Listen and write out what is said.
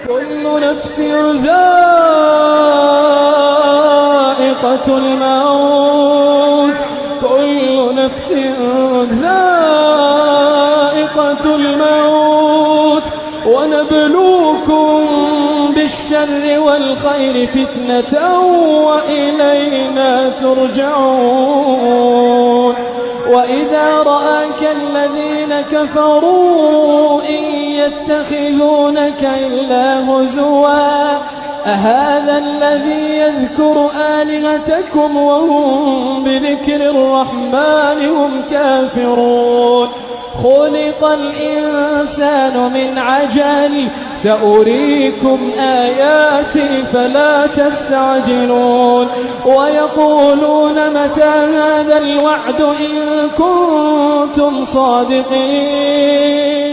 كل نفس ذائقة الموت كل نفس ذائقة الموت ونبلوكم بالشر والخير فتنة وإلينا ترجعون وإذا رآك الذين كفروا إن يتخذونك إلا هزوا أهذا الذي يذكر آلهتكم وهم بذكر الرحمن هم كافرون خلق الإنسان من عجل سأريكم آياتي فلا تستعجلون ويقولون متى هذا الوعد إن كنتم صادقين